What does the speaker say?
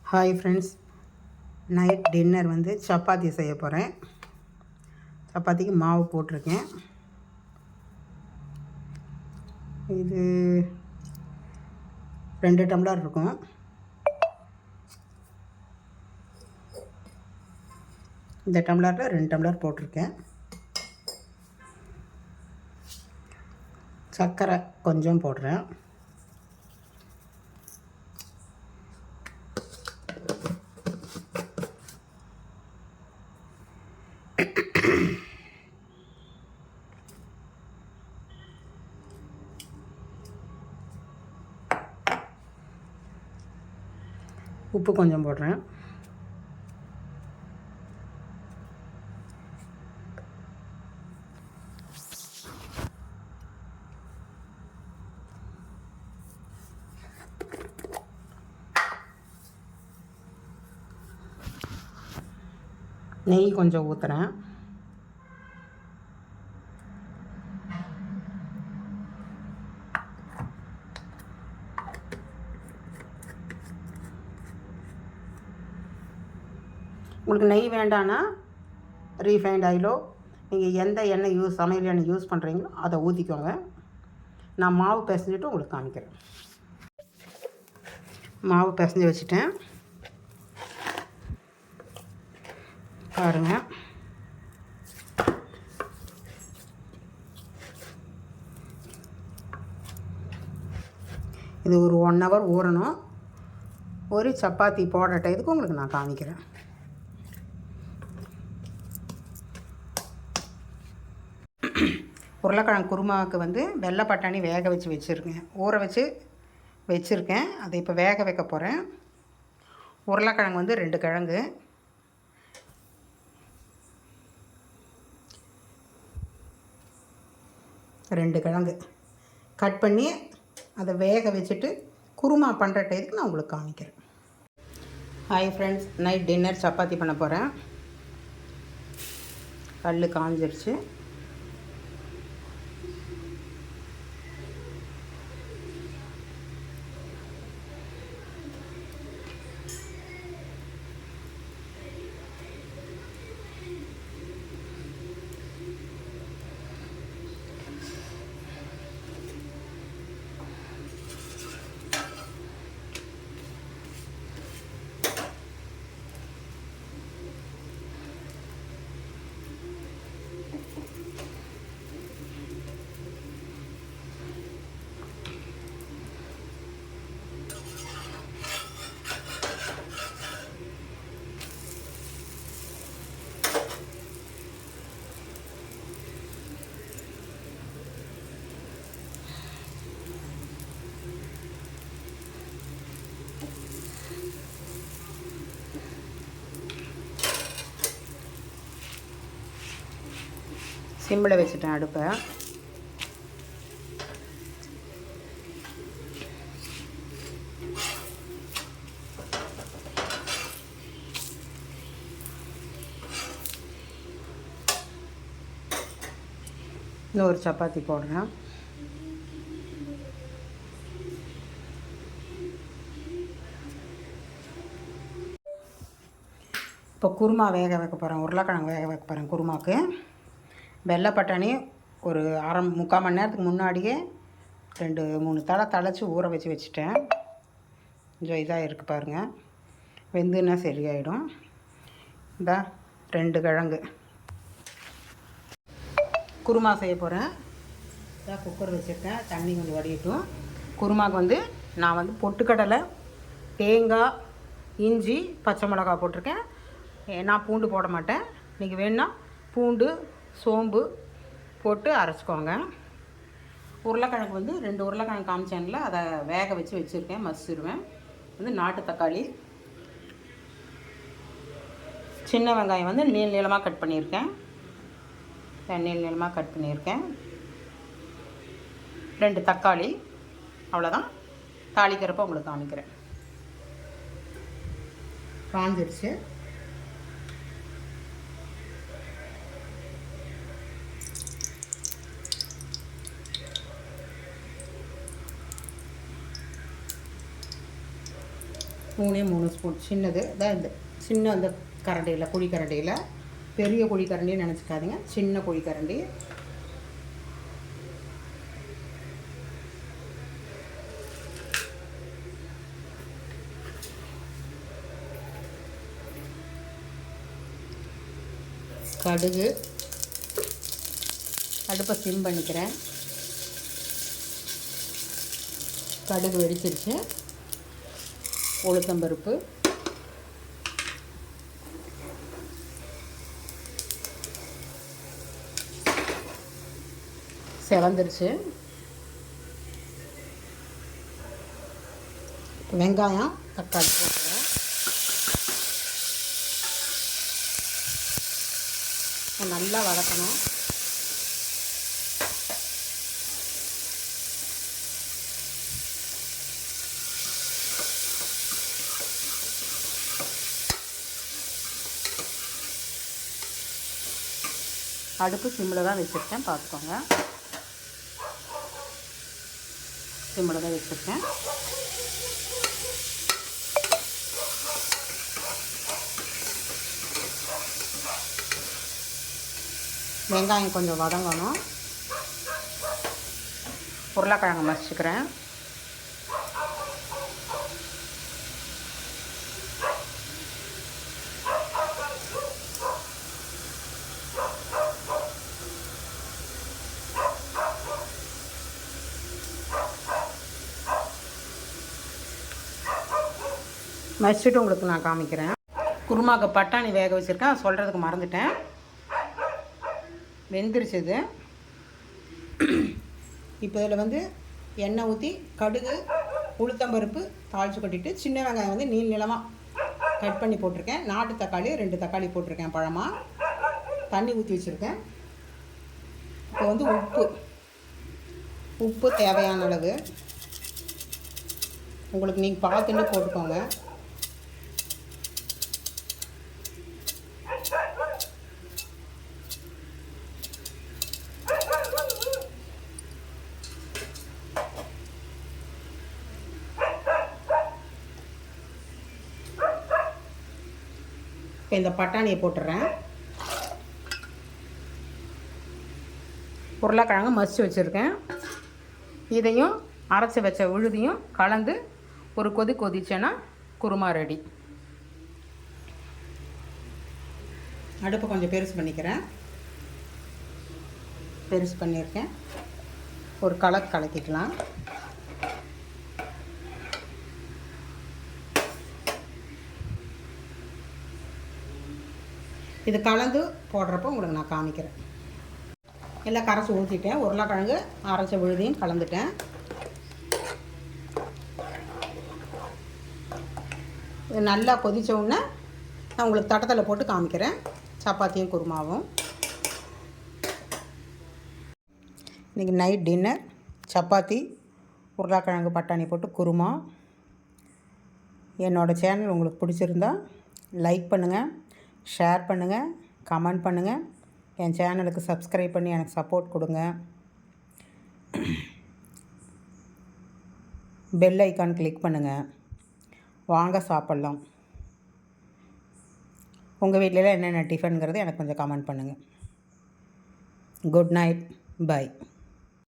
Hi friends, night dinner வந்து சப்பாத்தி செய்ய போகிறேன். சப்பாத்திக்கு மாவு போட்டிருக்கேன். இது 2 டம்ளர் இருக்கும். இந்த டம்ளரில் 2 டம்ளர் போட்டிருக்கேன். சர்க்கரை கொஞ்சம் போடுறேன். உப்பு கொஞ்சம் போடுறேன். நெய் கொஞ்சம் ஊற்றுறேன். உங்களுக்கு நெய் வேண்டான்னா ரீஃபைண்ட் ஆயிலோ நீங்கள் எந்த எண்ணெய் சமையல் எண்ணெய் யூஸ் பண்ணுறீங்களோ அதை ஊற்றிக்கோங்க. நான் மாவு பிசைஞ்சிட்டு உங்களுக்கு காமிக்கிறேன். மாவு பிசைஞ்சு வச்சுட்டேன் பாருங்கள். இது ஒரு 1 ஹவர் ஊறணும். ஒரு சப்பாத்தி போடுற டயத்துக்கு உங்களுக்கு நான் காமிக்கிறேன். உருளைக்கிழங்கு குருமாவுக்கு வந்து வெள்ளை பட்டாணி வேக வச்சு வச்சுருக்கேன், ஊற வச்சு வச்சுருக்கேன். அதை இப்போ வேக வைக்க போகிறேன். உருளைக்கிழங்கு வந்து 2 கிழங்கு, கட் பண்ணி அதை வேக வச்சுட்டு குருமா பண்ணுற டயத்துக்கு நான் உங்களுக்கு காமிக்கிறேன். Hi friends, night dinner chapati பண்ண போகிறேன். கல் காஞ்சிருச்சு. சிம்மில் வச்சுட்டேன் அடுப்பை. இன்னொரு சப்பாத்தி போடுறேன். இப்போ குருமா வேக வைக்க போகிறேன். உருளைக்கிழங்கு வேக வைக்க போகிறேன். குருமாவுக்கு வெள்ளை பட்டாணி ஒரு முக்கால் மணி நேரத்துக்கு முன்னாடியே 2-3 தலை தழைச்சி ஊற வச்சுட்டேன். கொஞ்சம் இதாக இருக்குது பாருங்கள். வெந்துன்னா சரியாயிடும். இந்த 2 கிழங்கு குருமா செய்ய போகிறேன். இதான் குக்கர் வச்சுருக்கேன். தண்ணி கொஞ்சம் வடியட்டும். குருமாவுக்கு வந்து நான் வந்து பொட்டுக்கடலை, தேங்காய், இஞ்சி, பச்சை மிளகாய் போட்டிருக்கேன். நான் பூண்டு போட மாட்டேன். நீங்கள் வேணுன்னா பூண்டு, சோம்பு போட்டு அரைச்சிக்கோங்க. உருளைக்கிழங்கு வந்து 2 உருளைக்கிழங்கு காமிச்சேன்ல, அதை வேக வச்சுருக்கேன். மசிடுவேன். வந்து நாட்டு தக்காளி, சின்ன வெங்காயம் வந்து நீளமாக கட் பண்ணியிருக்கேன். நீளமாக கட் பண்ணியிருக்கேன். 2 தக்காளி, அவ்வளோதான். தாளிக்கிறப்ப உங்களுக்கு காமிக்கிறேன். காஞ்சிருச்சு. 3 ஸ்பூன் சின்னது தான் இந்த சின்ன அந்த கரண்டியில் குழி கரண்டியில், பெரிய குழி கரண்டின்னு நினச்சிக்காதீங்க, சின்ன குழி கரண்டி. கடுகு, அடுப்பை சிம் பண்ணிக்கிறேன். கடுகு வெடிச்சிருச்சு. உளுத்தம்பருப்பு, செவந்துருச்சு. வெங்காயம், தக்காளி போட்டுறேன். நல்லா வதக்கணும். அடுப்பு சிம்மில் தான் வச்சுருக்கேன், பார்த்துக்கோங்க. சிம்மில் தான் வச்சுருக்கேன். வெங்காயம் கொஞ்சம் வதங்கணும். உருளைக்கிழங்கு மசிச்சுக்கிறேன். மசிச்சுட்டு உங்களுக்கு நான் காமிக்கிறேன். குருமாக்கு பட்டாணி வேக வச்சுருக்கேன், சொல்கிறதுக்கு மறந்துட்டேன். வெந்துருச்சு இது. இப்போ இதில் வந்து எண்ணெய் ஊற்றி கடுகு, உளுத்தம்பருப்பு தாளித்து கொட்டிட்டு, சின்ன வெங்காயம் வந்து நீளமாக கட் பண்ணி போட்டிருக்கேன். நாட்டு தக்காளி 2 தக்காளி போட்டிருக்கேன் பழமாக. தண்ணி ஊற்றி வச்சுருக்கேன். இப்போ வந்து உப்பு தேவையான அளவு உங்களுக்கு நீங்கள் பார்த்துட்டு போட்டுக்கோங்க. இப்போ இந்த பட்டாணியை போட்டுறேன். உருளைக்கிழங்கு மசிச்சு வச்சுருக்கேன். இதையும் அரைச்சி வச்ச விழுதியும் கலந்து ஒரு கொதிச்சேன்னா குருமா ரெடி. அடுப்பு கொஞ்சம் பெருசு பண்ணிக்கிறேன். பெருசு பண்ணியிருக்கேன். ஒரு கலக்கிக்கலாம். இது கலந்து போடுறப்போ உங்களுக்கு நான் காமிக்கிறேன். எல்லாம் கரைச்சி ஊற்றிட்டேன். உருளைக்கிழங்கு அரைச்ச விழுதியும் கலந்துட்டேன். இது நல்லா கொதித்த உடனே நான் உங்களுக்கு தட்டத்தில் போட்டு காமிக்கிறேன். சப்பாத்தியும் குருமாவும். இன்றைக்கி நைட் டின்னர் சப்பாத்தி, உருளைக்கிழங்கு பட்டாணி போட்டு குருமா. என்னோடய சேனல் உங்களுக்கு பிடிச்சிருந்தா லைக் பண்ணுங்கள், ஷேர் பண்ணுங்கள், கமெண்ட் பண்ணுங்கள். என் சேனலுக்கு சப்ஸ்கிரைப் பண்ணி எனக்கு சப்போர்ட் கொடுங்க. பெல் ஐக்கான் கிளிக் பண்ணுங்கள். வாங்க சாப்பிட்லாம். உங்கள் வீட்டிலலாம் என்னென்ன டிஃபனுங்கிறது எனக்கு கொஞ்சம் கமெண்ட் பண்ணுங்கள். Good night, by.